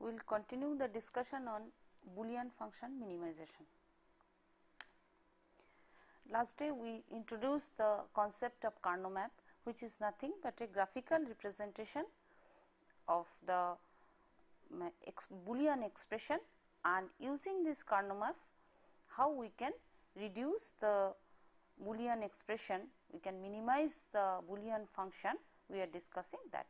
we will continue the discussion on Boolean function minimization. Last day we introduced the concept of Carnot map, which is nothing but a graphical representation of the Boolean expression, and using this Carnot map how we can reduce the Boolean expression, we can minimize the Boolean function, we are discussing that.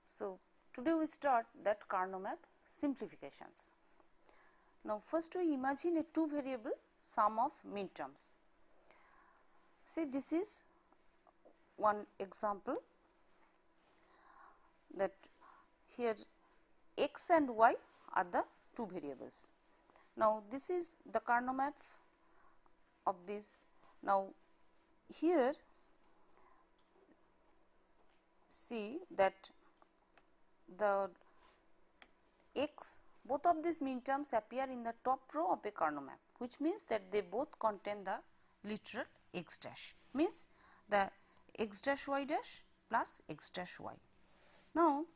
So, today we start that Carnot map simplifications. Now, first we imagine a two variable sum of minterms. See, this is one example that here x and y are the two variables. Now, this is the Carnot map of this. Now, here see that the x, both of these minterms appear in the top row of a Carnot map, which means that they both contain the literal x dash, means the x dash y dash plus x dash y. Now,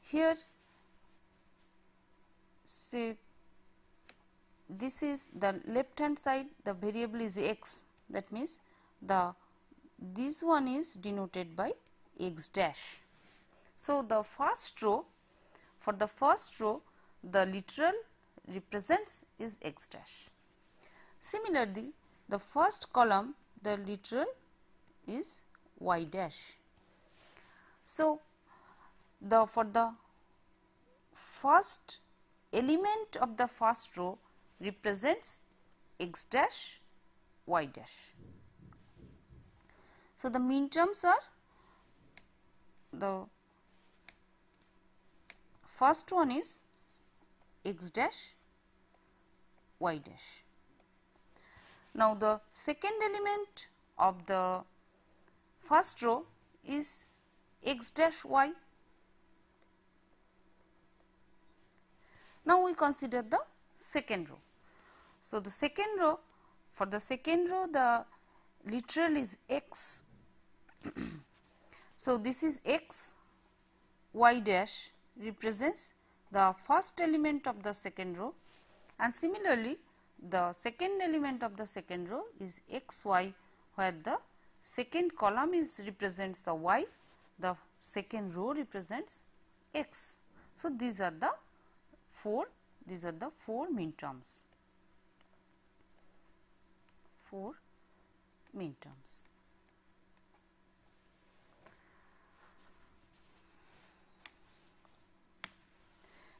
here say this is the left hand side, the variable is x, that means this one is denoted by x dash. So, the first row, for the first row the literal represents is x dash. Similarly, the first column the literal is y dash. So, for the first element of the first row represents x dash y dash. So, the minterms are, the first one is x dash y dash. Now, the second element of the first row is x dash y. Now, we consider the second row. So, the second row, for the second row the literal is x. So, this is x, y dash represents the first element of the second row, and similarly the second element of the second row is x y, where the second column is represents the y, the second row represents x. So, these are the four minterms, four minterms.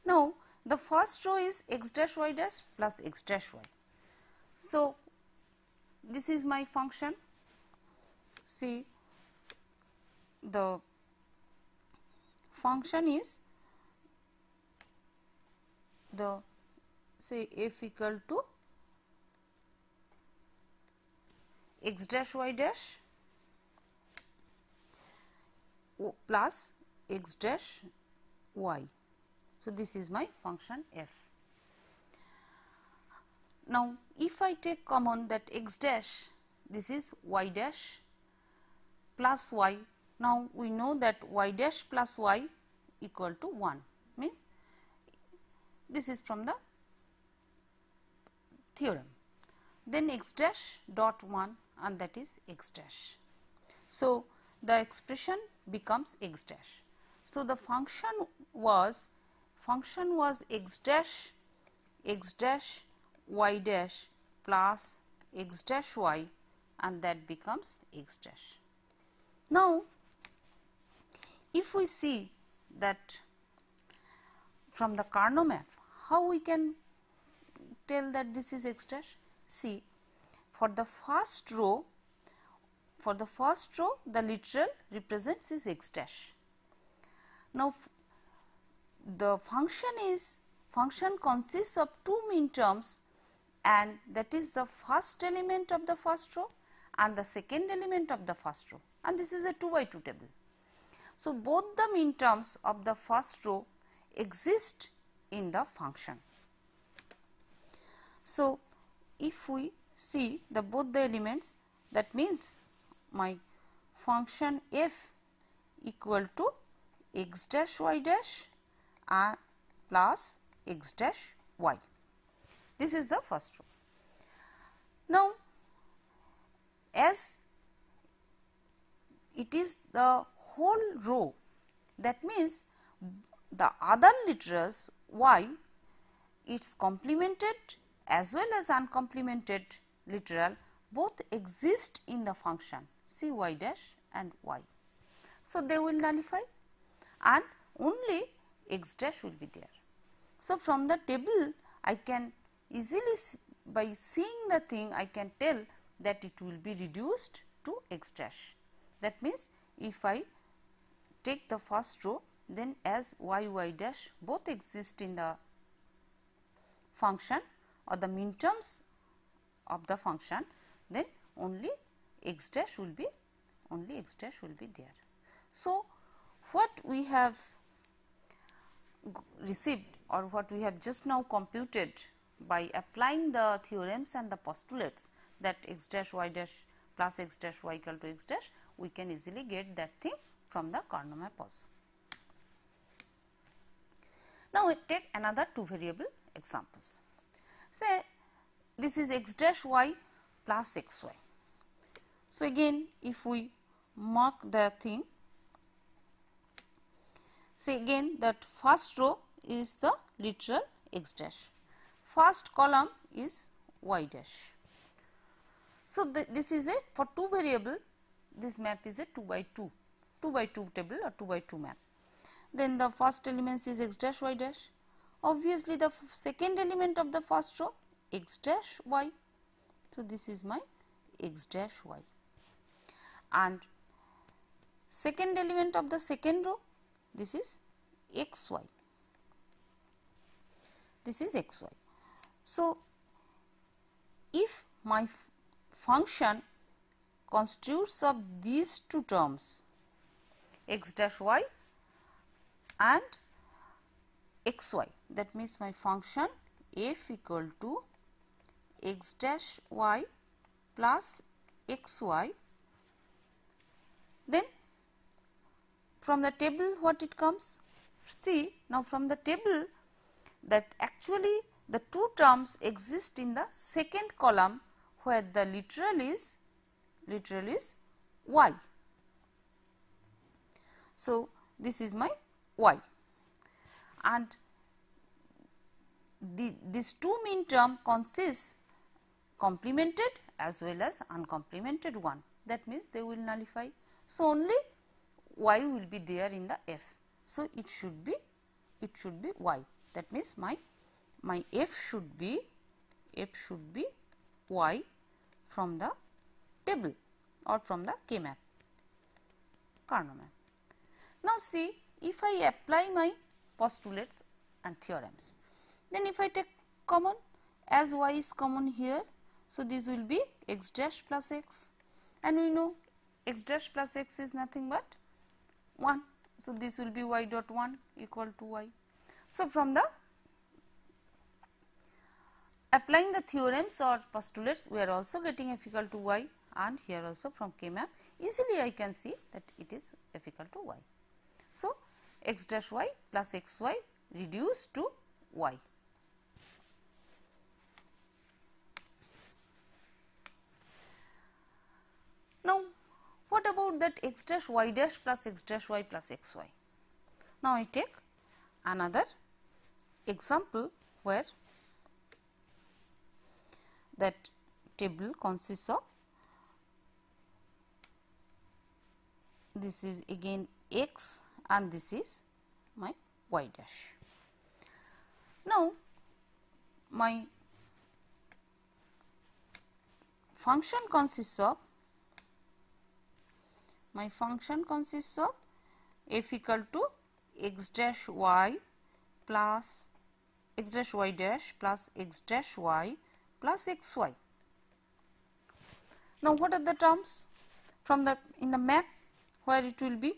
Now, the first row is x dash y dash plus x dash y. So, this is my function. See, the function is the, say, f equal to x dash y dash plus x dash y. So, this is my function f. Now, if I take common that x dash, this is y dash plus y. Now, we know that y dash plus y equal to 1, means this is from the theorem. Then x dash dot 1, and that is x dash. So, the expression becomes x dash. So, the function was x dash y dash plus x dash y, and that becomes x dash. Now, if we see that from the Carnot map, how we can tell that this is x dash? See, for the first row the literal represents is x dash. Now, the function consists of two minterms, and that is the first element of the first row and the second element of the first row, and this is a 2 by 2 table. So, both the minterms of the first row exist in the function. So, if we see the both the elements, that means my function f equal to x dash y dash and plus x dash y. This is the first row. Now, as it is the whole row, that means the other literals y, its complemented as well as uncomplemented literal both exist in the function c y dash and y. So, they will nullify and only x dash will be there. So, from the table I can easily by seeing the thing I can tell that it will be reduced to x dash. That means, if I take the first row, then as y y dash both exist in the function or the min terms of the function, then only x dash will be there. So, what we have received or what we have just now computed by applying the theorems and the postulates, that x dash y dash plus x dash y equal to x dash, we can easily get that thing from the Carnot map also. Now, we take another two variable examples. Say this is x dash y plus x y. So, again if we mark the thing, say again that first row is the literal x dash, first column is y dash. So, this is a for two variable, this map is a 2 by 2 table or 2 by 2 map. Then the first element is x dash y dash, obviously the second element of the first row x dash y. So, this is my x dash y, and second element of the second row, this is x y, this is x y. So, if my function constitutes of these two terms x dash y and x y, that means my function f equal to x dash y plus x y, then from the table what it comes? See, now from the table that actually the two terms exist in the second column where the literal is y. So, this is my y, and these two min term consists complemented as well as uncomplemented one, that means they will nullify. So, only y will be there in the f. So, it should be y, that means my f should be y from the table or from the K map, Carnot map. Now, see if I apply my postulates and theorems, then if I take common, as y is common here, so this will be x dash plus x, and we know x dash plus x is nothing but 1. So, this will be y dot 1 equal to y. So, from the applying the theorems or postulates, we are also getting f equal to y, and here also from K map easily I can see that it is f equal to y. So, x dash y plus x y reduced to y. Now, what about that x dash y dash plus x dash y plus x y? Now, I take another example where that table consists of, this is again x and this is my y dash. Now, my function consists of f equal to x dash y plus x dash y dash plus x dash y plus x y. Now, what are the terms from the in the map where it will be?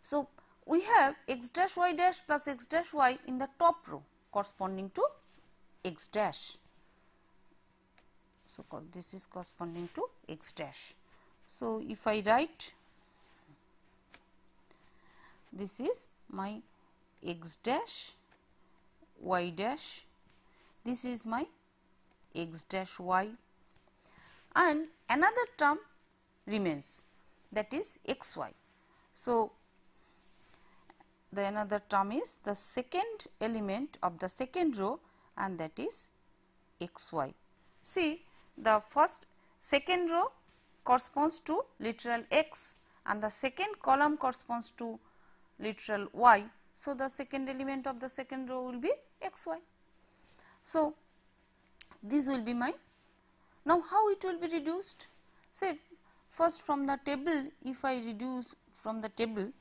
So, we have x dash y dash plus x dash y in the top row corresponding to x dash. So, this is corresponding to x dash. So, if I write this is my x dash y dash, this is my x dash y, and another term remains, that is x y. So, the another term is the second element of the second row, and that is x y. See, the second row corresponds to literal x and the second column corresponds to literal y. So, the second element of the second row will be x y. So, this will be my, now how it will be reduced? Say first from the table, if I reduce from the table,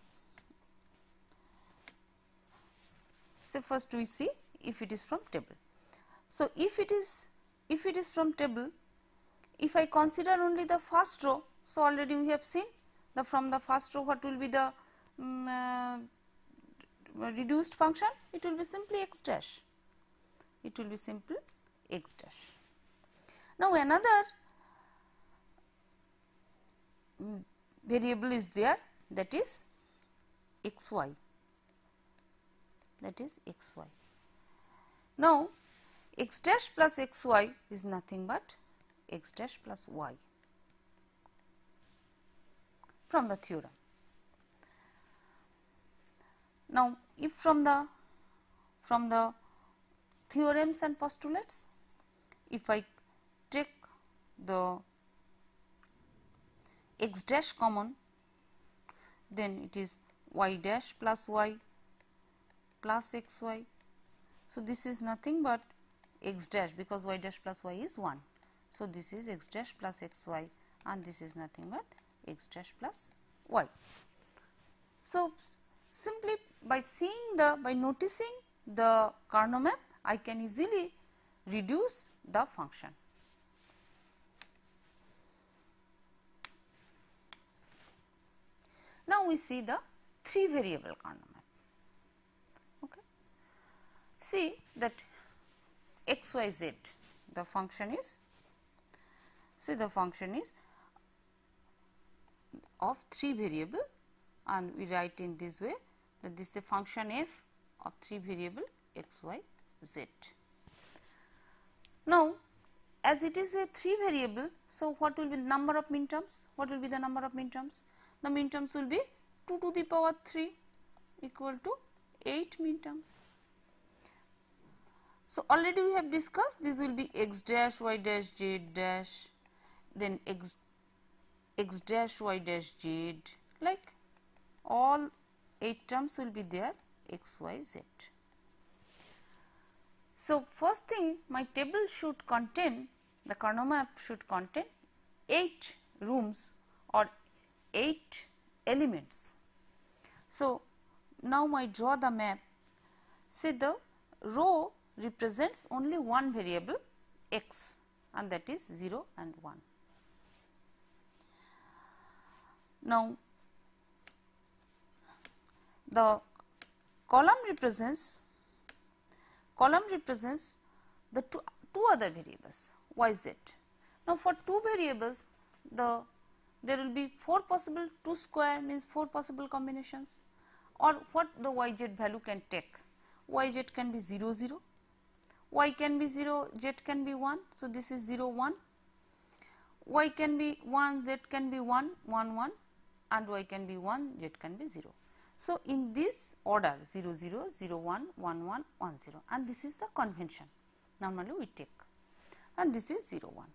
say first we see if it is from table. So, if it is from table, if I consider only the first row, so already we have seen the from the first row what will be the reduced function, it will be simply x dash, it will be simple x dash. Now, another variable is there, that is x y, that is x y. Now, x dash plus x y is nothing but x dash plus y from the theorem. Now, if from the theorems and postulates, if I take the x dash common, then it is y dash plus y plus x y. So, this is nothing but x dash, because y dash plus y is 1. So, this is x dash plus x y, and this is nothing but x dash plus y. So, simply by noticing the Carnot map, I can easily reduce the function. Now, we see the 3 variable Carnot map. Okay. See that x y z, the function is, see the function is of 3 variable, and we write in this way that this is the function f of 3 variable x y z. Now, as it is a 3 variable, so what will be the number of min terms? What will be the number of min terms? The min terms will be 2 to the power 3 equal to 8 min terms. So, already we have discussed this will be x dash y dash z dash, then x dash y dash z, like all 8 terms will be there x y z. So, first thing, my table should contain, the Carnot map should contain 8 rooms or 8 elements. So, now I draw the map. See, the row represents only one variable x, and that is 0 and 1. Now, the column represents the two other variables y z. Now, for 2 variables, there will be 4 possible, 2 square means 4 possible combinations, or what the y z value can take. Y z can be 0 0, y can be 0, z can be 1. So, this is 0 1, y can be 1, z can be 1 1 1, and y can be 1, z can be 0. So, in this order 0 0 0 1 1 1 1 0, and this is the convention normally we take, and this is 0 1.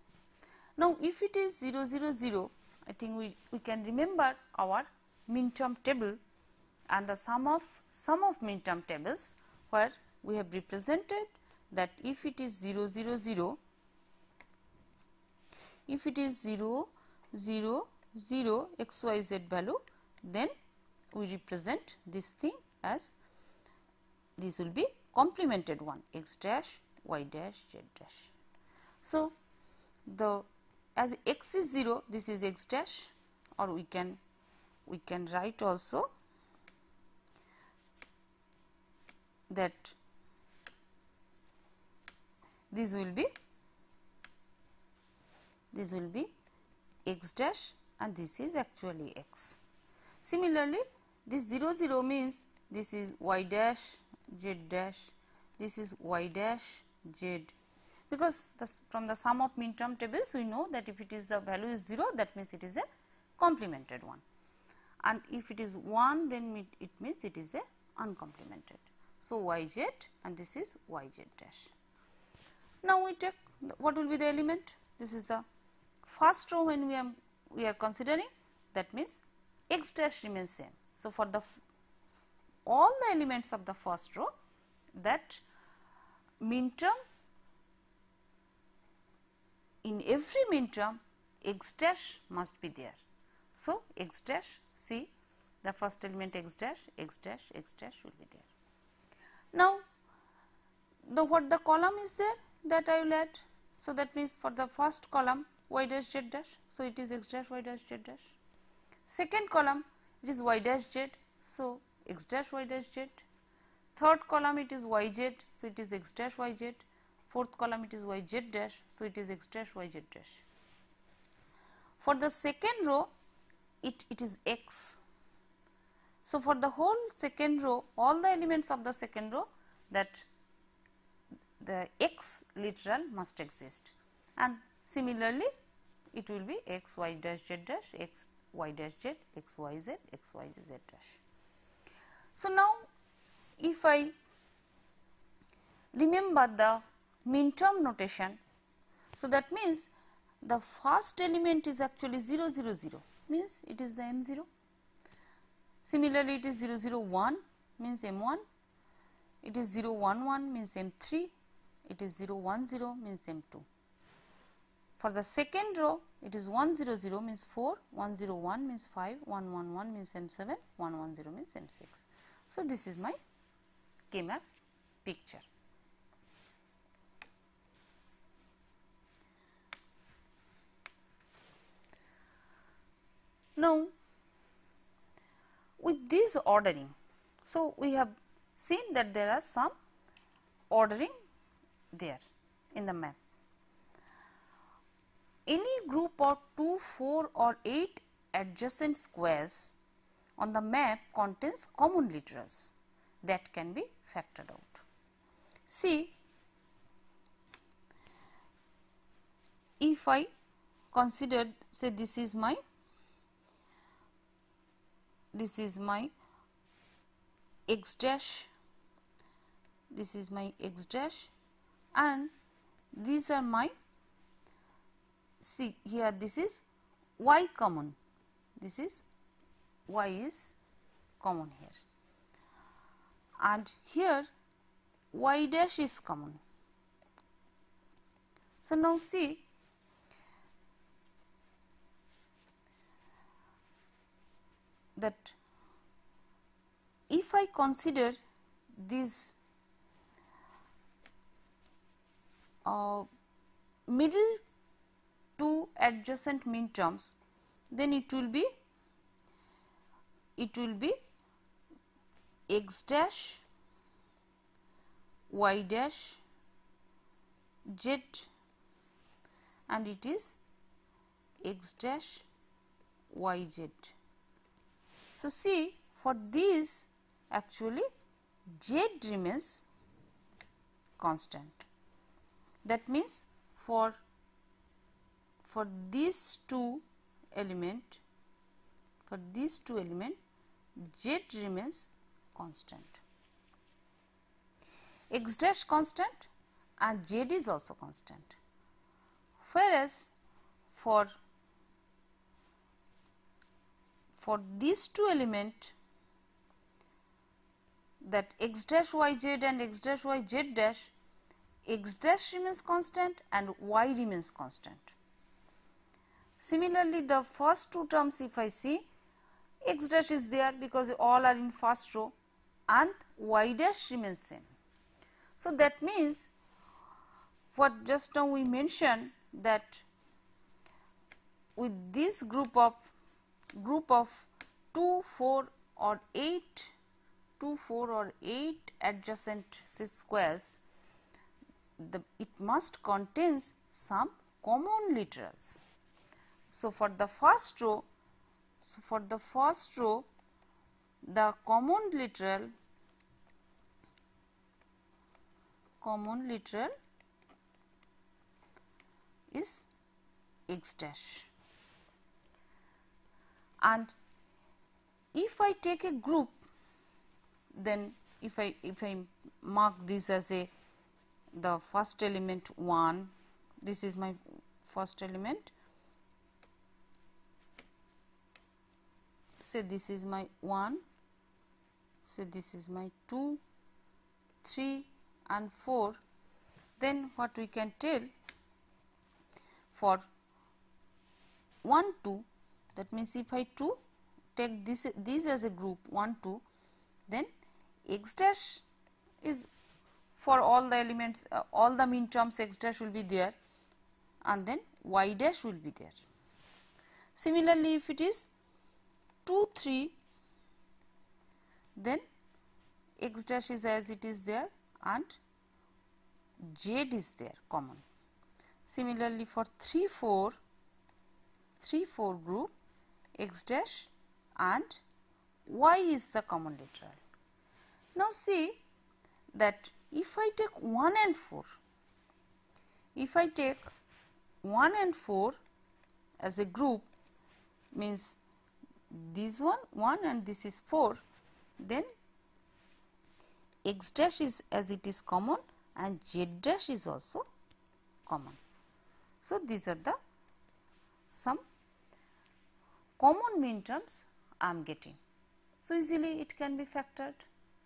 Now, if it is 0 0 0, I think we can remember our min term table and the sum of min term tables, where we have represented that if it is 0 0 0, if it is 0 0 0 x y z value, then we represent this thing as, this will be complemented one, x dash y dash z dash. So, the as x is 0, this is x dash, or we can write also that this will be x dash, and this is actually x. Similarly, this 0 0 means this is y dash z dash, this is y dash z, because from the sum of min term tables we know that if it is the value is 0, that means it is a complemented one, and if it is 1, then it means it is a uncomplemented. So, y z and this is y z dash. Now, we take what will be the element? This is the first row when we are considering, that means x dash remains same. So, for the all the elements of the first row, that min term, in every min term x dash must be there. So, x dash, see the first element x dash will be there. Now, what the column is there that I will add. So, that means for the first column y dash z dash, so it is x dash y dash z dash. Second column it is y dash z, so x dash y dash z. Third column it is y z, so it is x dash y z. Fourth column it is y z dash, so it is x dash y z dash. For the second row it is x. So, for the whole second row, all the elements of the second row, that the x literal must exist, and similarly it will be x y dash z dash, x y dash z, x y z, x y z dash. So, now if I remember the min term notation, so that means the first element is actually 0 0 0, means it is the m 0. Similarly, it is 0 0 1 means m 1, it is 0 1 1 means m 3, it is 0 1 0 means m 2. For the second row, it is 1 0 0 means 4, 1 0 1 means 5, 1 1 1 means m 7, 1 1 0 means m 6. So, this is my K-map picture. Now, with this ordering, so we have seen that there are some ordering there in the map. Any group of 2, 4 or 8 adjacent squares on the map contains common literals that can be factored out. See, if I consider, say this is my x dash, this is my x dash, and these are my, see here this is y common, this is y is common here, and here y dash is common. So, now see that if I consider these middle two adjacent min terms, then it will be x dash y dash z, and it is x dash y z. So, see for these actually z remains constant. That means, for these two element, z remains constant, x dash constant and z is also constant, whereas for these two element, that x dash y z and x dash y z dash, x dash remains constant and y remains constant. Similarly, the first two terms if I see, x dash is there because all are in first row and y dash remains same. So, that means what just now we mentioned, that with this group of 2, 4 or 8 adjacent squares, it must contains some common literals. So, for the first row, the common literal is x dash. And if I take a group, then if I mark this as the first element 1, this is my first element, say this is my 1, say this is my 2, 3 and 4, then what we can tell for 1 2, that means if I take this as a group 1 2, then x dash is for all the elements, all the min terms x dash will be there, and then y dash will be there. Similarly, if it is 2 3, then x dash is as it is there and z is there common. Similarly, for 3 4 group, x dash and y is the common literal. Now, see that if I take 1 and 4, if I take 1 and 4 as a group, means this one 1 and this is 4, then x dash is as it is common and z dash is also common. So, these are the some common min terms I am getting. So, easily it can be factored.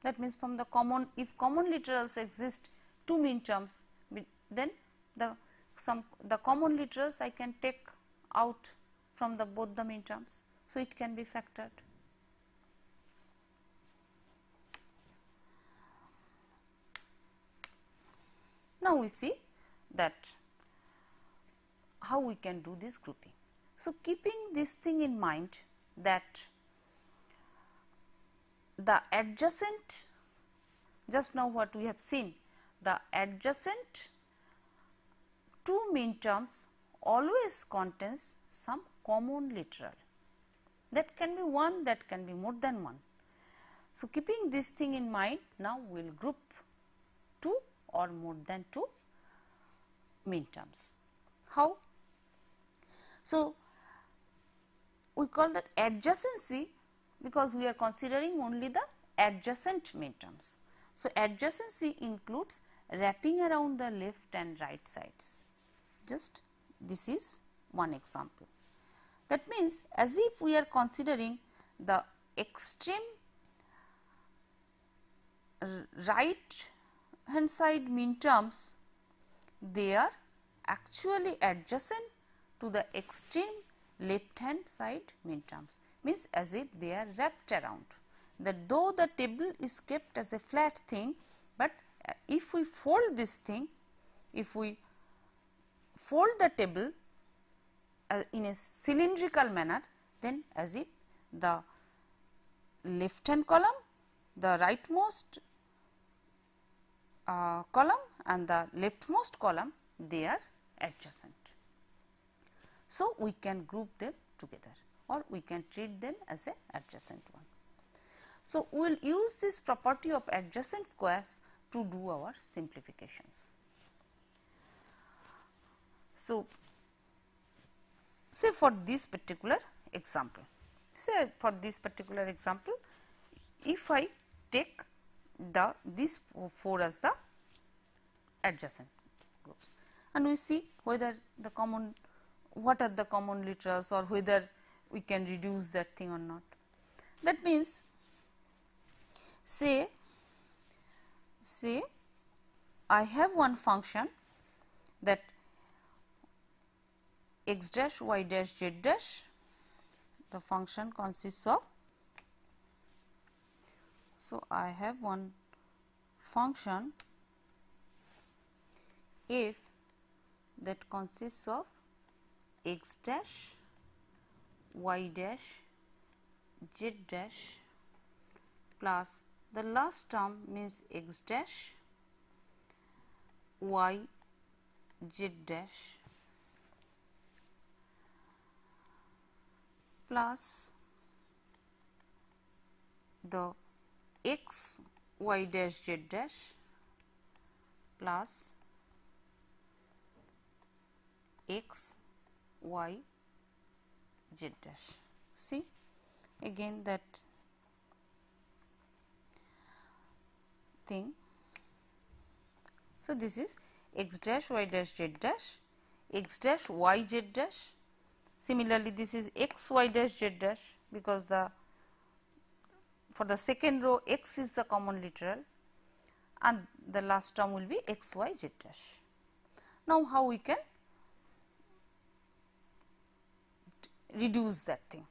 That means, from the common, if common literals exist 2 min terms, then the common literals I can take out from the both the min terms. So, it can be factored. Now, we see that how we can do this grouping. So, keeping this thing in mind, that the adjacent, just now what we have seen, the adjacent 2 min terms always contains some common literal. That can be 1, that can be more than 1. So, keeping this thing in mind, now we will group 2 or more than 2 min terms. How? So, we call that adjacency, because we are considering only the adjacent min terms. So, adjacency includes wrapping around the left and right sides. Just this is one example. That means, as if we are considering the extreme right hand side min terms, they are actually adjacent to the extreme left hand side min terms, means as if they are wrapped around. That though the table is kept as a flat thing, but if we fold this thing, if we fold the table in a cylindrical manner, then as if the left hand column, the rightmost column and the leftmost column, they are adjacent. So, we can group them together, or we can treat them as a adjacent one. So, we will use this property of adjacent squares to do our simplifications. So, say for this particular example, if I take these 4 as the adjacent groups, and we see whether the common, what are the common literals, or whether we can reduce that thing or not. That means, say I have one function that x dash, y dash, z dash, the function consists of, so I have one function f that consists of x dash, y dash, z dash plus the last term means x dash, y, z dash plus the x y dash z dash plus x y z dash. See again that thing. So, this is x dash y dash z dash, x dash y z dash. Similarly, this is x y dash z dash, because for the second row x is the common literal and the last term will be x y z dash. Now, how we can reduce that thing?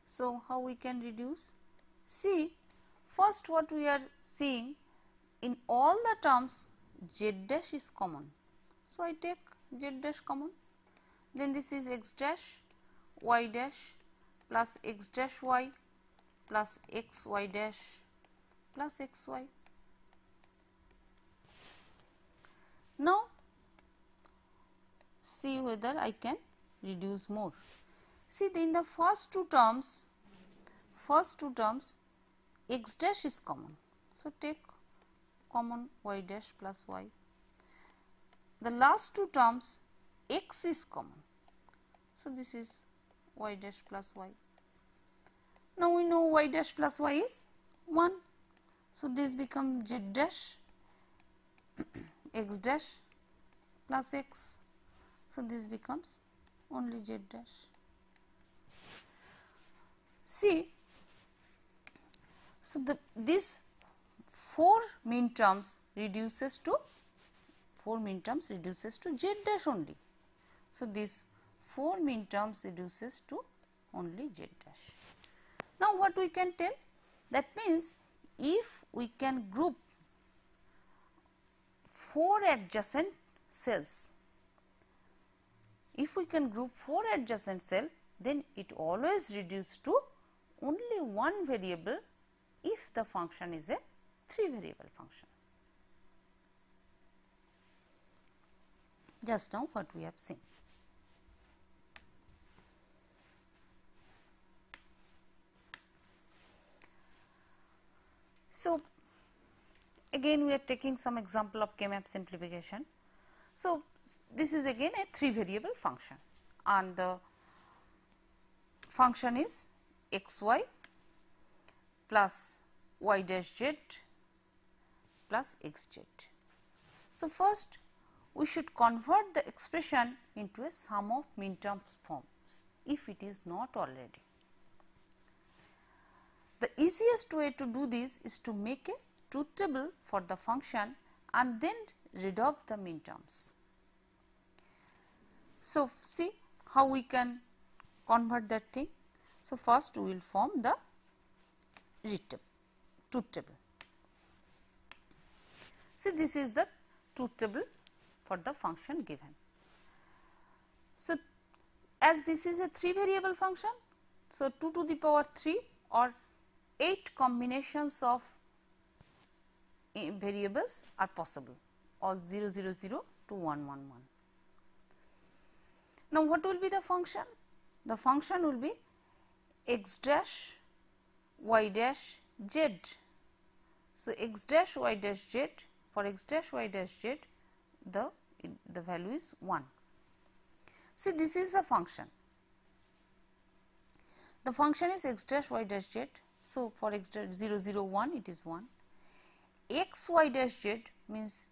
So, how we can reduce? See, first what we are seeing, in all the terms z dash is common. So, I take z dash common, then this is x dash y dash plus x dash y plus x y dash plus x y. Now, see whether I can reduce more. See, in the first two terms x dash is common. So, take common y dash plus y. The last two terms x is common. So, this is y dash plus y. Now, we know y dash plus y is 1. So, this becomes z dash x dash plus x. So, this becomes only z dash. See, so this 4 min terms reduces to z dash only. So, this 4 min terms reduces to only z dash. Now, what we can tell? That means, if we can group 4 adjacent cells, then it always reduces to only one variable if the function is a 3 variable function. Just now what we have seen. So, again we are taking some example of K-map simplification. So, this is again a 3 variable function and the function is x y plus y dash z plus x z. So, first we should convert the expression into a sum of min terms forms if it is not already. The easiest way to do this is to make a truth table for the function and then resolve the min terms. So, see how we can convert that thing. So, first we will form the truth table. See, this is the truth table for the function given. So, as this is a 3 variable function, so 2 to the power 3 or 8 combinations of variables are possible, all 0 0 0 to 1 1 1. Now, what will be the function? The function will be x dash y dash z. So, x dash y dash z, for x dash y dash z the value is 1. See, this is the function. The function is x dash y dash z. So, for x dash 0 0 1 it is 1. X y dash z means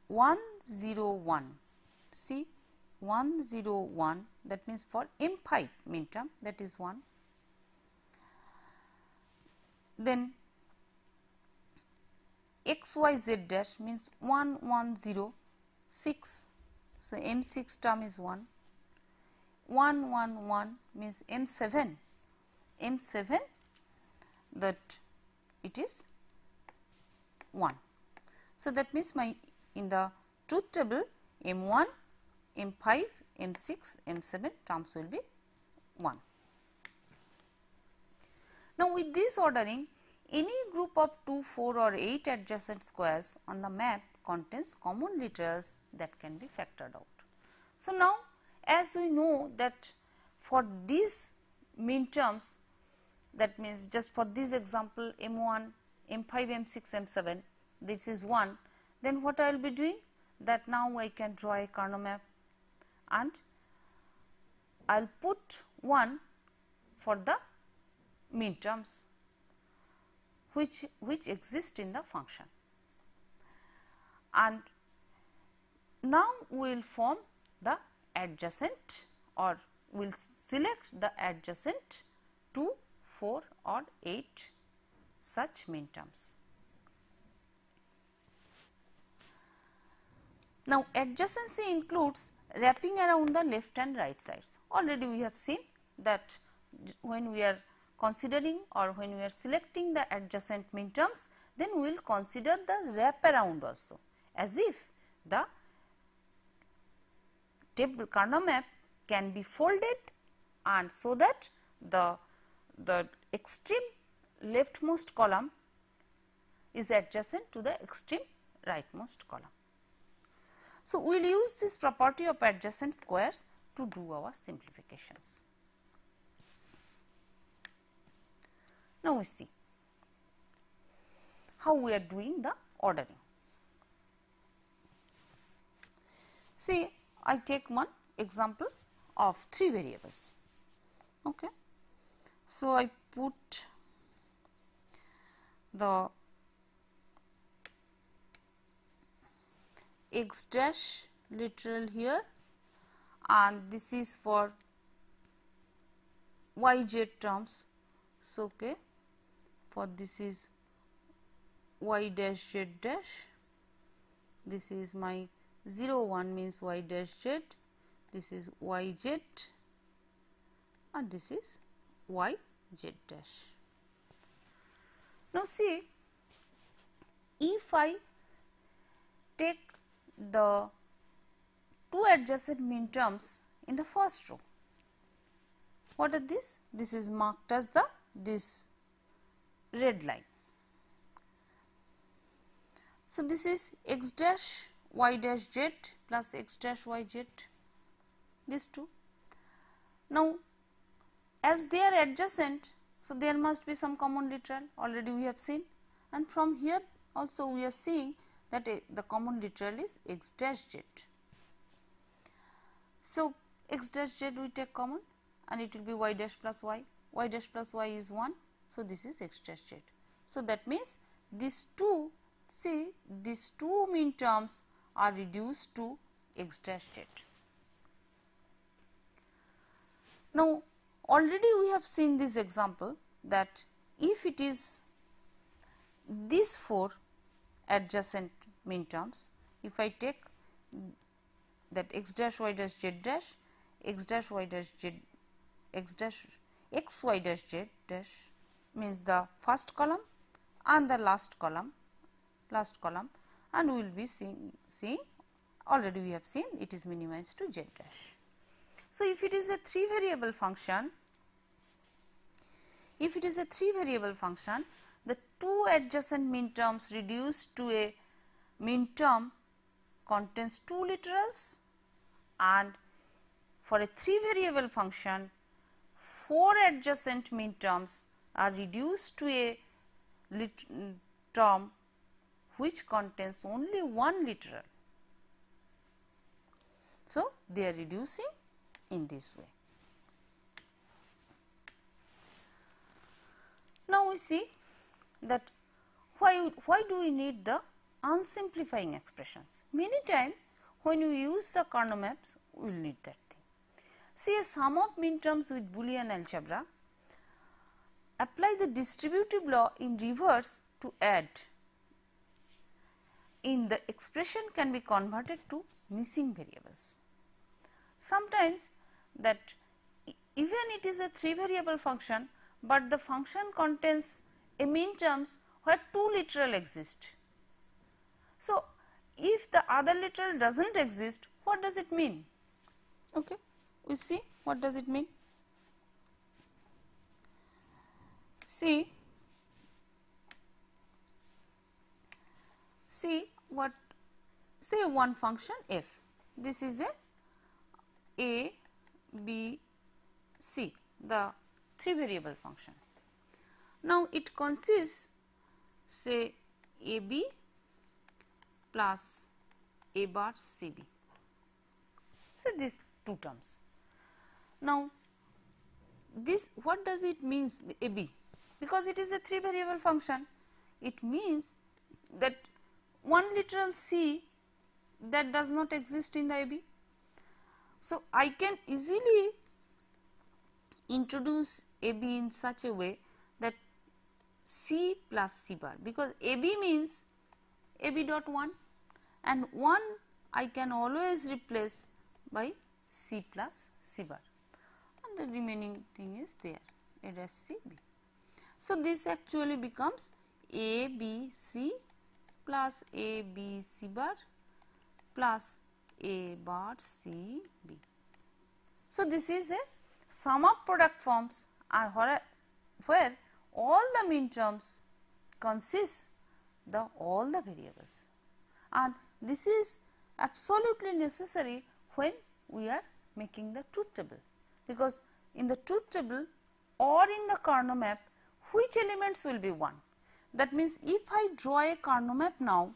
1 0 1. See, 1 0 1, that means for m5 min term, that is 1. Then x y z dash means 1 1 0 6. So, m6 term is 1. 1 1 1 means m7 that it is 1. So, that means my in the truth table m1, m5, m6, m7 terms will be 1. Now, with this ordering, any group of 2, 4 or 8 adjacent squares on the map contains common literals that can be factored out. So, now as we know that for these min terms, that means just for this example M1, M5, M6, M7, this is 1, then what I will be doing, that now I can draw a Carnot map and I will put 1 for the min terms which exist in the function, and now we will form the adjacent, or we will select the adjacent 2, 4 or 8 such min terms. Now, adjacency includes wrapping around the left and right sides. Already we have seen that when we are considering or when we are selecting the adjacent min terms, then we will consider the wrap around also, as if the table Carnot map can be folded, and so that the extreme leftmost column is adjacent to the extreme rightmost column. So, we will use this property of adjacent squares to do our simplifications. Now, we see how we are doing the ordering. See, I take one example of 3 variables. Okay. So, I put the x dash literal here, and this is for y z terms. So, okay, for this is y dash z dash, this is my 0 1 means y dash z, this is y z, and this is y z dash. Now, see, if I take the 2 adjacent min terms in the first row, what are these? This is marked as this red line. So, this is x dash y dash z plus x dash y z, these 2. Now, as they are adjacent, so there must be some common literal, already we have seen, and from here also we are seeing that the common literal is x dash z. So, x dash z we take common and it will be y dash plus y plus y is 1. So, this is x dash z. So, that means these 2, see, these 2 min terms are reduced to x dash z. Now, already we have seen this example that if it is these 4 adjacent min terms, if I take that x dash y dash z dash, x dash y dash z, x dash x y dash z dash means the first column and the last column, and we will be seeing already we have seen it is minimized to z dash. So, if it is a 3 variable function, the 2 adjacent min terms reduced to a min term contains 2 literals, and for a 3 variable function 4 adjacent min terms are reduced to a term which contains only 1 literal. So, they are reducing in this way. Now, we see that why do we need the unsimplifying expressions? Many times when you use the Carnot maps, we will need that thing. See, a sum of min terms with Boolean algebra, apply the distributive law in reverse to add in the expression can be converted to missing variables. Sometimes that even it is a 3 variable function, but the function contains a min terms where 2 literal exist. So, if the other literal does not exist, what does it mean? Okay, we see what does it mean. See what, say one function f, this is a a, b, c, the 3 variable function. Now, it consists say a b plus a bar c b. So, these two terms. Now, this what does it means a b? Because it is a 3 variable function, it means that one literal c that does not exist in the a b. So, I can easily introduce a b in such a way that c plus c bar, because a b means a b dot 1 and 1 I can always replace by c plus c bar, and the remaining thing is there, a dash c b. So, this actually becomes a b c plus a b c bar plus a bar c b. So, this is a sum of product forms are where all the min terms consist the all the variables, and this is absolutely necessary when we are making the truth table, because in the truth table or in the Carnot map which elements will be 1. That means, if I draw a Carnot map now,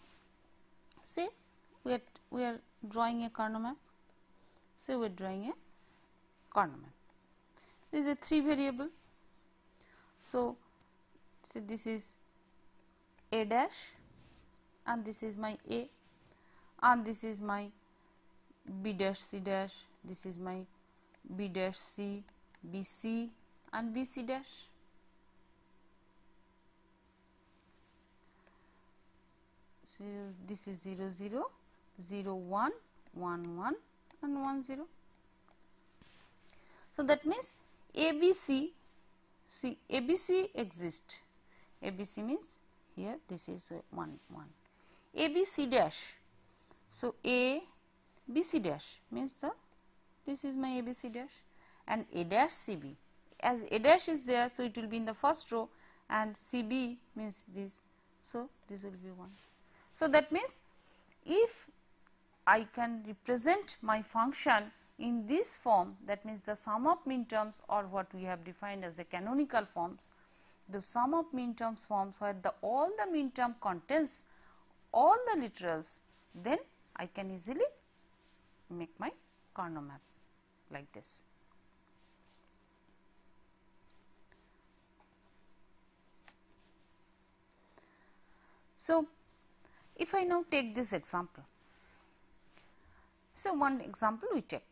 say we are drawing a Carnot map, say we are drawing a Carnot map. This is a 3 variable. So, say this is a dash and this is my a and this is my b dash c dash, this is my b dash c, b c and b c dash. So, this is 0 0, 0 1, 1 1 and 1 0. So, that means ABC, see ABC exists, ABC means here this is 1 1, ABC dash. So, A B C dash means this is my ABC dash, and A dash CB, as A dash is there, so it will be in the first row, and CB means this, so this will be 1. So, that means if I can represent my function in this form, that means the sum of min terms, or what we have defined as the canonical forms, the sum of min terms forms where all the min term contains all the literals, then I can easily make my Carnot map like this. So, if I now take this example, so one example we take,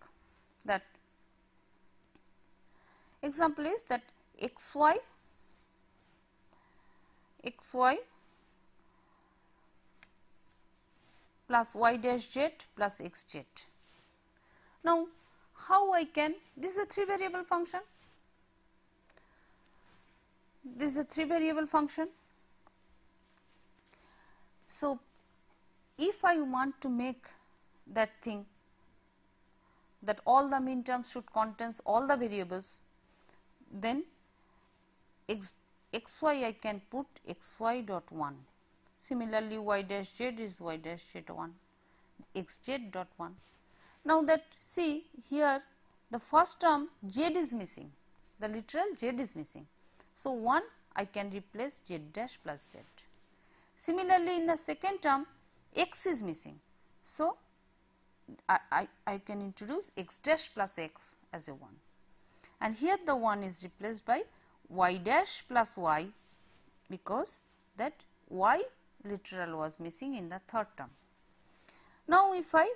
that example is that xy plus y dash z plus x z. Now, how I can, this is a 3 variable function, this is a 3 variable function. So, if I want to make that thing that all the min terms should contains all the variables, then xy I can put xy dot 1. Similarly, y dash z is y dash z 1, xz dot 1. Now, that see here the first term z is missing, the literal z is missing. So, 1 I can replace z dash plus z. Similarly, in the second term x is missing. So, I can introduce x dash plus x as a 1, and here the 1 is replaced by y dash plus y, because that y literal was missing in the third term. Now, if I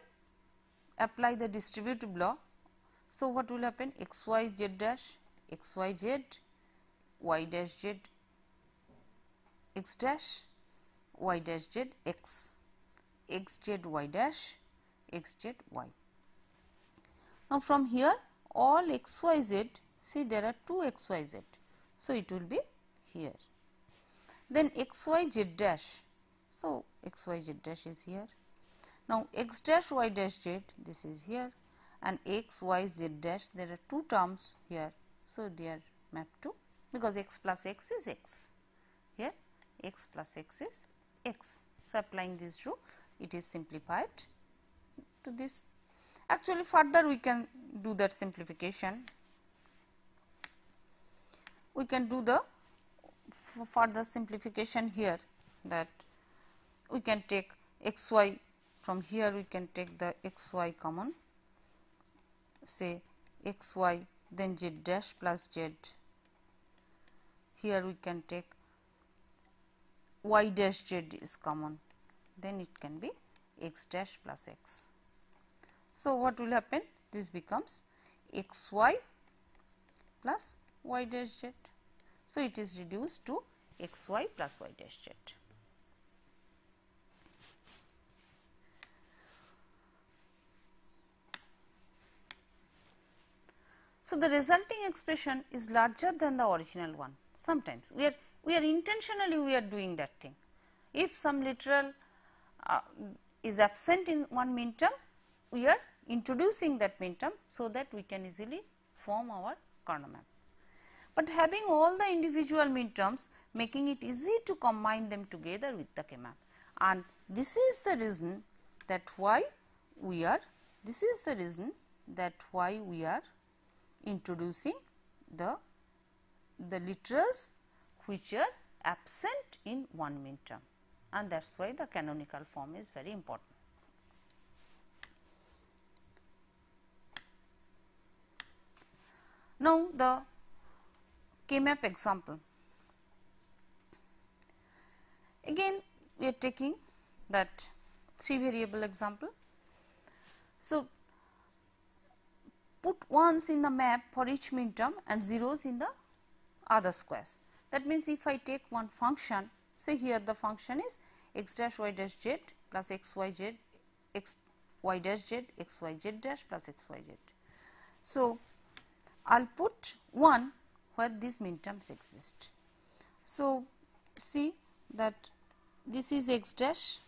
apply the distributive law, so what will happen? X y z dash, x y z, y dash z, x dash, y dash z x, x z y dash, x z y. Now, from here all x y z, see there are 2 x y z, so it will be here. Then x y z dash, so x y z dash is here. Now, x dash y dash z, this is here, and x y z dash, there are 2 terms here, so they are mapped to, because x plus x is x, here x plus x is x. So, applying this rule, it is simplified to this. Actually, further we can do that simplification. We can do the further simplification here, that we can take x y from here, we can take the x y common, say x y then z dash plus z. Here we can take y dash z is common, then it can be x dash plus x. So, what will happen? This becomes x y plus y dash z. So, it is reduced to x y plus y dash z. So, the resulting expression is larger than the original one. Sometimes we are intentionally we are doing that thing. If some literal is absent in one mean term, we are introducing that mean term, so that we can easily form our Karnaugh map. But having all the individual mean terms, making it easy to combine them together with the K-map, and this is the reason that why we are introducing the literals which are absent in one mean term, and that is why the canonical form is very important. Now, the K-map example. Again we are taking that 3 variable example. So, put ones in the map for each mean term and zeros in the other squares. That means, if I take one function, say here the function is x dash y dash z plus x y z x y dash z x y z dash plus x y z. So, I will put 1 where these mean terms exist. So, see that this is x dash.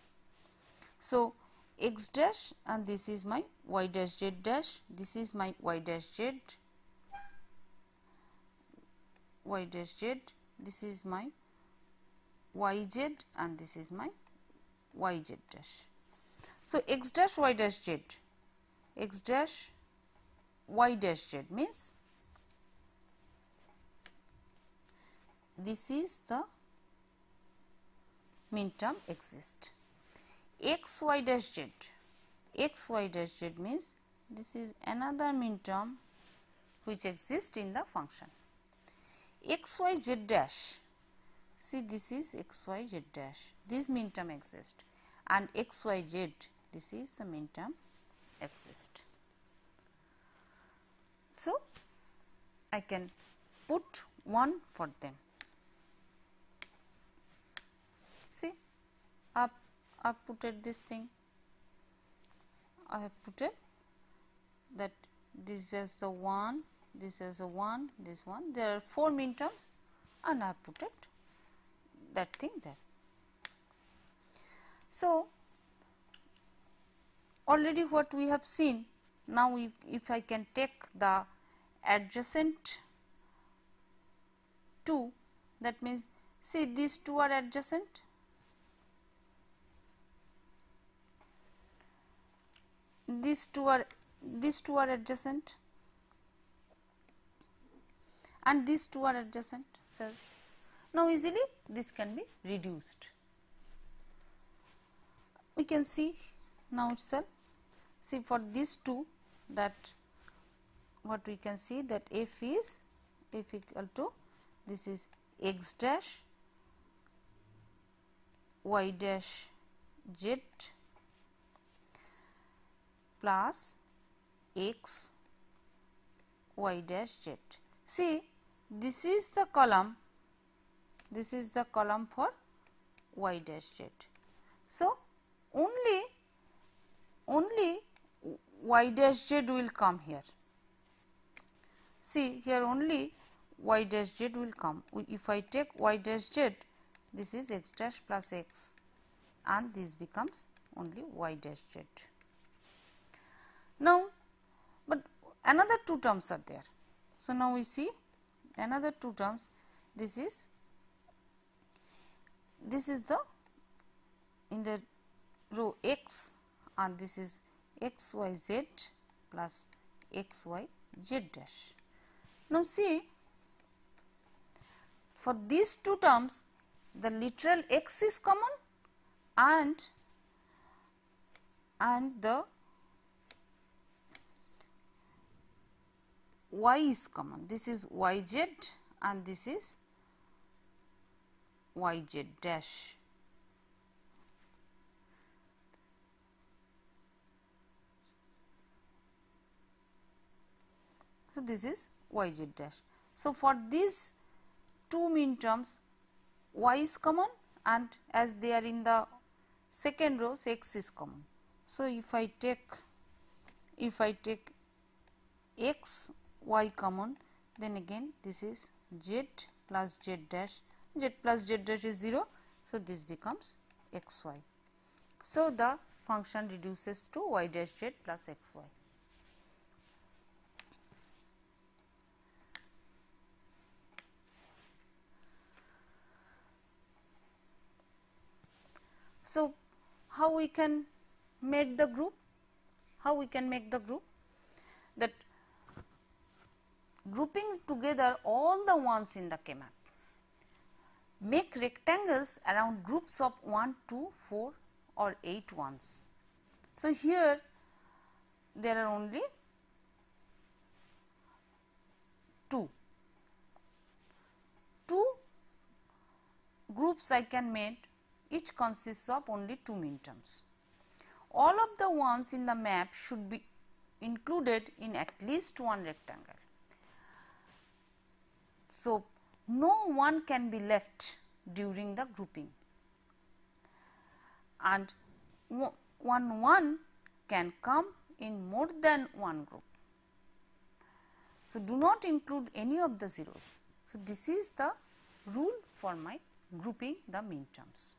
So, x dash and this is my y dash z dash, this is my y dash z, y dash z, this is my y z and this is my y z dash. So, x dash y dash z, x dash y dash z means this is the mean term exist. X y dash z, x y dash z means this is another mean term which exists in the function. X y z dash, see this is x y z dash, this mean term exists, and x y z, this is the mean term exist. So, I can put 1 for them. See, I have put this thing, I have put it that this is the 1, this is a 1, this one, there are 4 mean terms and I have put it that thing there. So, already what we have seen, now if I can take the adjacent 2, that means, see these 2 are adjacent, these two are adjacent and these 2 are adjacent cells. Now, easily this can be reduced. We can see now itself, see for these 2, that what we can see that f is f equal to this is x dash y dash z plus x y dash z. See, this is the column for y dash z. So, only y dash z will come here. See, here only y dash z will come. If I take y dash z, this is x dash plus x and this becomes only y dash z. Now, but another 2 terms are there. So, now we see another 2 terms, this is the in the row x and this is x y z plus x, y, z dash. Now, see, for these two terms the literal x is common and the y is common. This is y z and this is y z dash. So, this is y z dash. So, for these two mean terms y is common and as they are in the second row x is common. So, if I take x y common, then again this is z plus z dash, z plus z dash is 0. So, this becomes x y. So, the function reduces to y dash z plus x y. So, how we can make the group? How we can make the group? That grouping together all the ones in the K-map. Make rectangles around groups of 1, 2, 4 or 8 ones. So, here there are only 2 groups I can make, each consists of only 2 mean terms. All of the ones in the map should be included in at least one rectangle. So, no one can be left during the grouping and one can come in more than one group. So, do not include any of the zeros. So, this is the rule for my grouping the mean terms.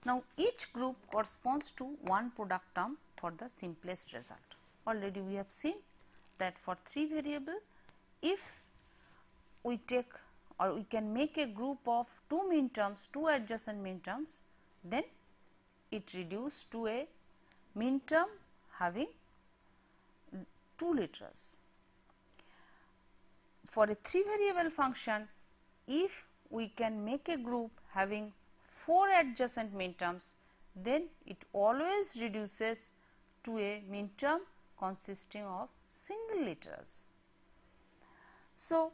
Now, each group corresponds to one product term for the simplest result. Already we have seen that for 3 variable, if we take or we can make a group of 2 mean terms, 2 adjacent mean terms, then it reduces to a mean term having 2 literals. For a 3 variable function, if we can make a group having 4 adjacent mean terms, then it always reduces to a mean term consisting of single literals. So,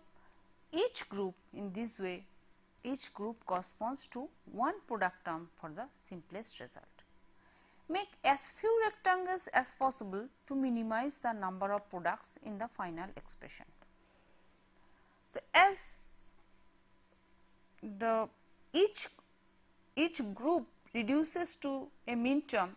each group in this way, each group corresponds to one product term for the simplest result. Make as few rectangles as possible to minimize the number of products in the final expression. So, as the each group reduces to a mean term,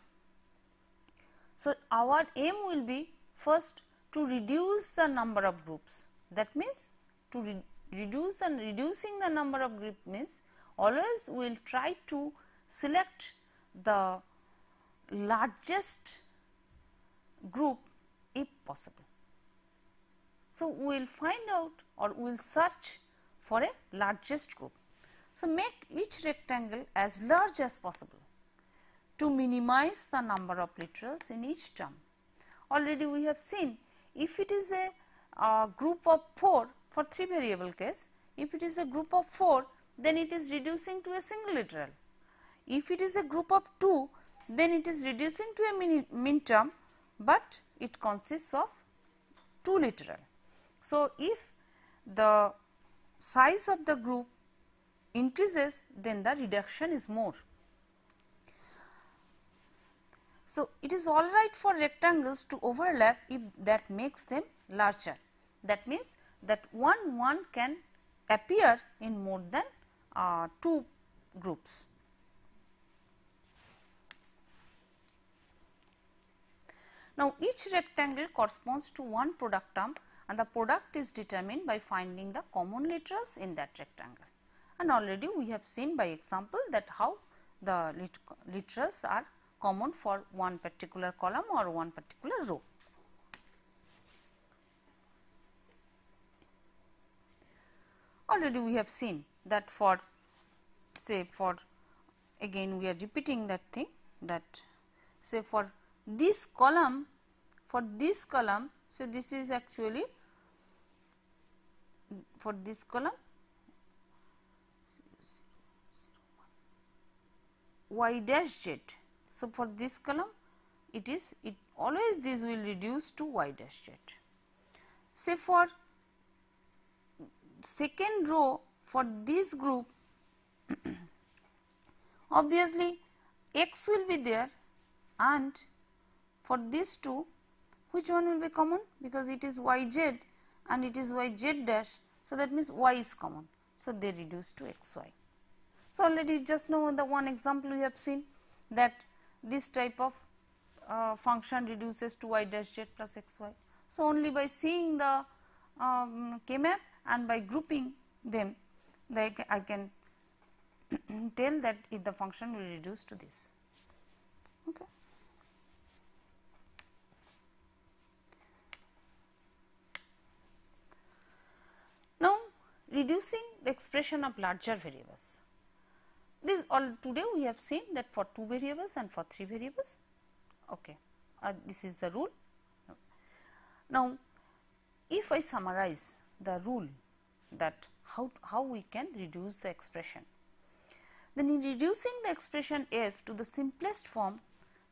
so our aim will be first to reduce the number of groups. That means, to reducing the number of groups means always we will try to select the largest group if possible. So, we will find out or we will search for a largest group. So, make each rectangle as large as possible to minimize the number of literals in each term. Already we have seen, if it is a group of 4 for 3 variable case, if it is a group of 4, then it is reducing to a single literal. If it is a group of 2, then it is reducing to a mean term, but it consists of 2 literal. So, if the size of the group increases, then the reduction is more. So, it is all right for rectangles to overlap if that makes them larger. That means, that one can appear in more than 2 groups. Now, each rectangle corresponds to one product term and the product is determined by finding the common literals in that rectangle. And already we have seen by example that how the literals are common for one particular column or one particular row. Already we have seen that for say for again we are repeating that thing, that say for this column, so this is actually for this column y dash z. So, for this column it always this will reduce to y dash z. Say for second row for this group obviously x will be there, and for these two which one will be common, because it is yz and it is yz dash. So, that means y is common. So, they reduce to xy. So, already just now the one example we have seen that this type of function reduces to y dash z plus xy. So, only by seeing the K-map and by grouping them, like I can tell that the function will reduce to this. Okay. Now, reducing the expression of larger variables. This all today we have seen that for 2 variables and for 3 variables. Okay. This is the rule. Now, if I summarize the rule that how we can reduce the expression, then in reducing the expression f to the simplest form,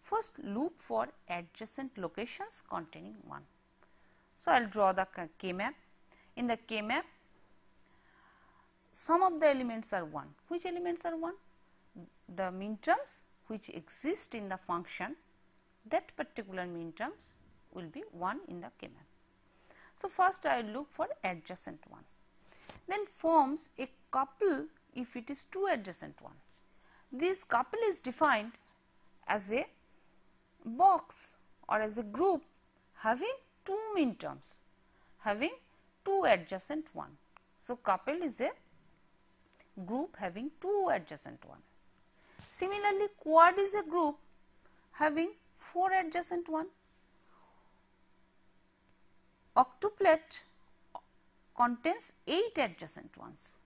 first look for adjacent locations containing 1. So, I will draw the K-map. In the K-map, some of the elements are 1. Which elements are 1? The mean terms which exist in the function, that particular mean terms will be 1 in the K-map. So, first I will look for adjacent one, then forms a couple if it is 2 adjacent one. This couple is defined as a box or as a group having 2 mean terms, having 2 adjacent one. So, couple is a group having 2 adjacent one. Similarly, quad is a group having 4 adjacent one. Octuplet contains 8 adjacent ones,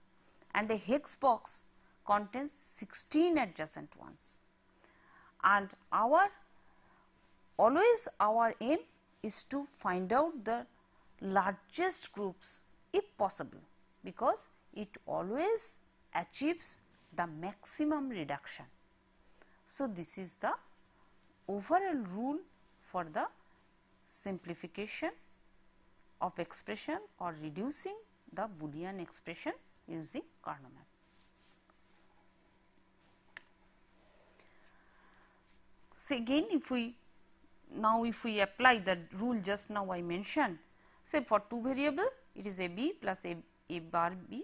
and a hex box contains 16 adjacent ones. And always our aim is to find out the largest groups if possible, because it always achieves the maximum reduction. So, this is the overall rule for the simplification of expression or reducing the Boolean expression using Karnaugh map. So, again if we apply the rule just now I mentioned, say for 2 variable it is a b plus a bar b,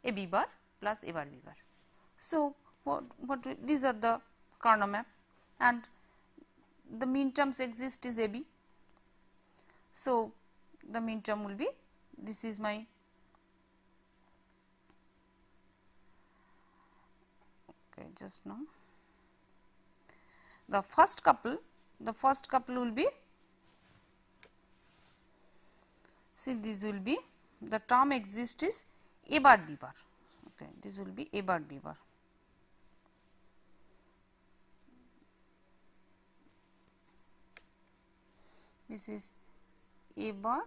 a b bar plus a bar b bar. So, these are the Karnaugh map, and the mean terms exist is a b. So, the mean term will be, this is my just now the first couple will be, see this will be, the term exists is a bar b bar, okay, this will be a bar b bar. This is a bar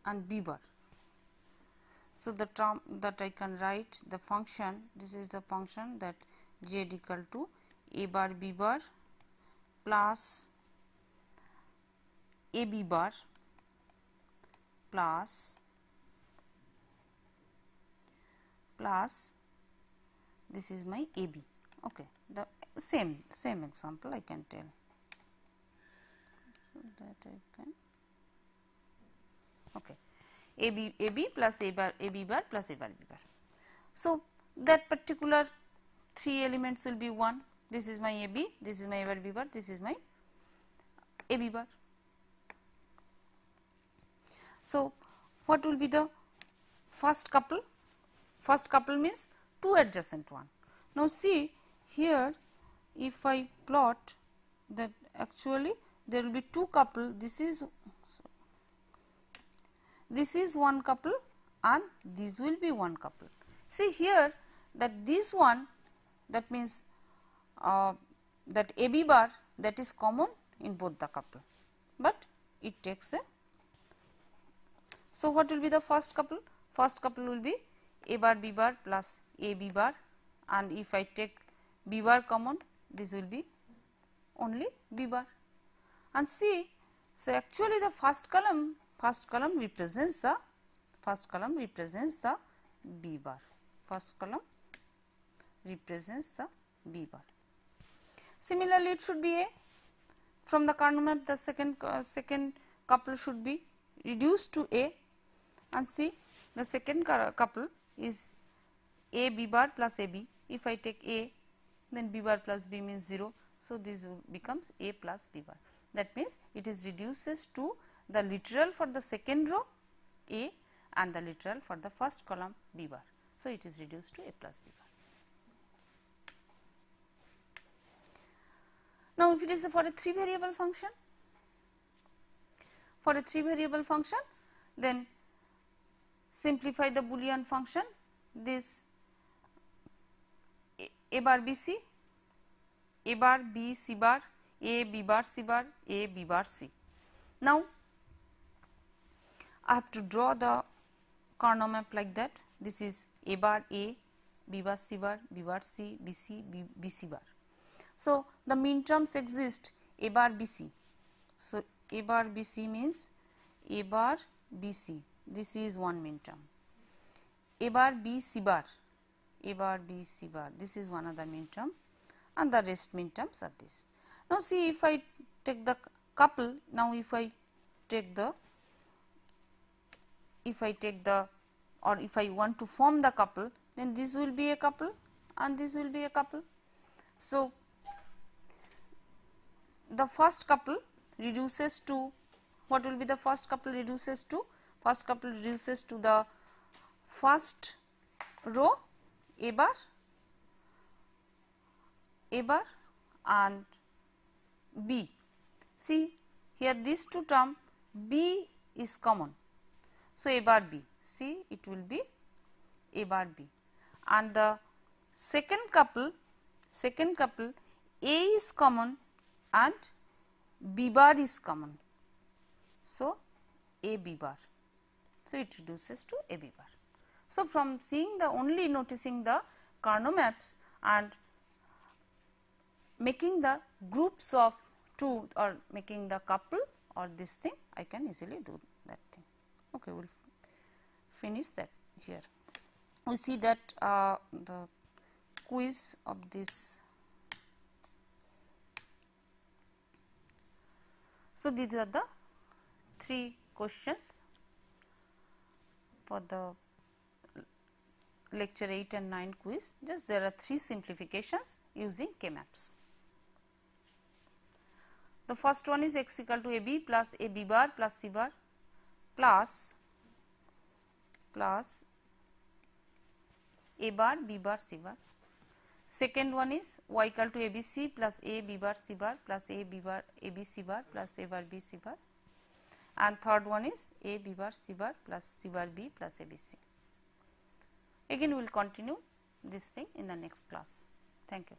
and b bar. So, the term that I can write the function, this is the function that z equal to a bar b bar plus a b bar plus this is my a b. Okay, the same example I can tell. So, that I can, okay, a b plus a b bar plus a bar b bar. So, that particular 3 elements will be 1. This is my a b, this is my a bar b bar, this is my a b bar. So, what will be the first couple? First couple means 2 adjacent one. Now, see here, if I plot that actually there will be 2 couple, this is one couple and this will be one couple. See here that this one, that means that AB bar, that is common in both the couple, but it takes a. So, what will be the first couple? First couple will be A bar B bar plus A B bar, and if I take B bar common, this will be only B bar. And see, so actually the first column represents the B bar. First column represents the B bar. Similarly, it should be A. From the kernel map, the second couple should be reduced to A, and see the second couple is A B bar plus A B. If I take A, then B bar plus B means 0. So, this becomes A plus B bar. That means, it is reduces to the literal for the second row A and the literal for the first column B bar. So, it is reduced to A plus B bar. Now, if it is for a 3 variable function, then simplify the Boolean function, this A bar B C, A bar B C bar, A B bar C bar, A B bar C. Now, I have to draw the kernel map like that. This is A bar A, B bar C bar, B bar C, B C, B C bar. So, the min terms exist A bar B C. So, A bar B C means A bar B C, this is one min term. A bar B C bar, A bar B C bar, this is one other min term, and the rest min terms are this. Now, see, if I take the couple, now if I take the or if I want to form the couple, then this will be a couple and this will be a couple. So, the first couple reduces to, what will be the first couple reduces to? First couple reduces to the first row A bar and B. See, here these two term B is common. So, A bar B, see, it will be A bar B, and the second couple A is common and B bar is common. So, A B bar. So, it reduces to A B bar. So, from seeing the only noticing the kernel maps and making the groups of two or making the couple or this thing, I can easily do that thing. Okay, we will finish that here. We see that the quiz of this. So, these are the 3 questions for the lecture 8 and 9 quiz. Just there are 3 simplifications using K-maps. The first one is x equal to a b plus a b bar plus c bar plus a bar b bar c bar. Second one is y equal to abc plus a b bar c bar plus a b bar a b c bar plus a bar b c bar, and third one is a b bar c bar plus c bar b plus a b c. Again we will continue this thing in the next class. Thank you.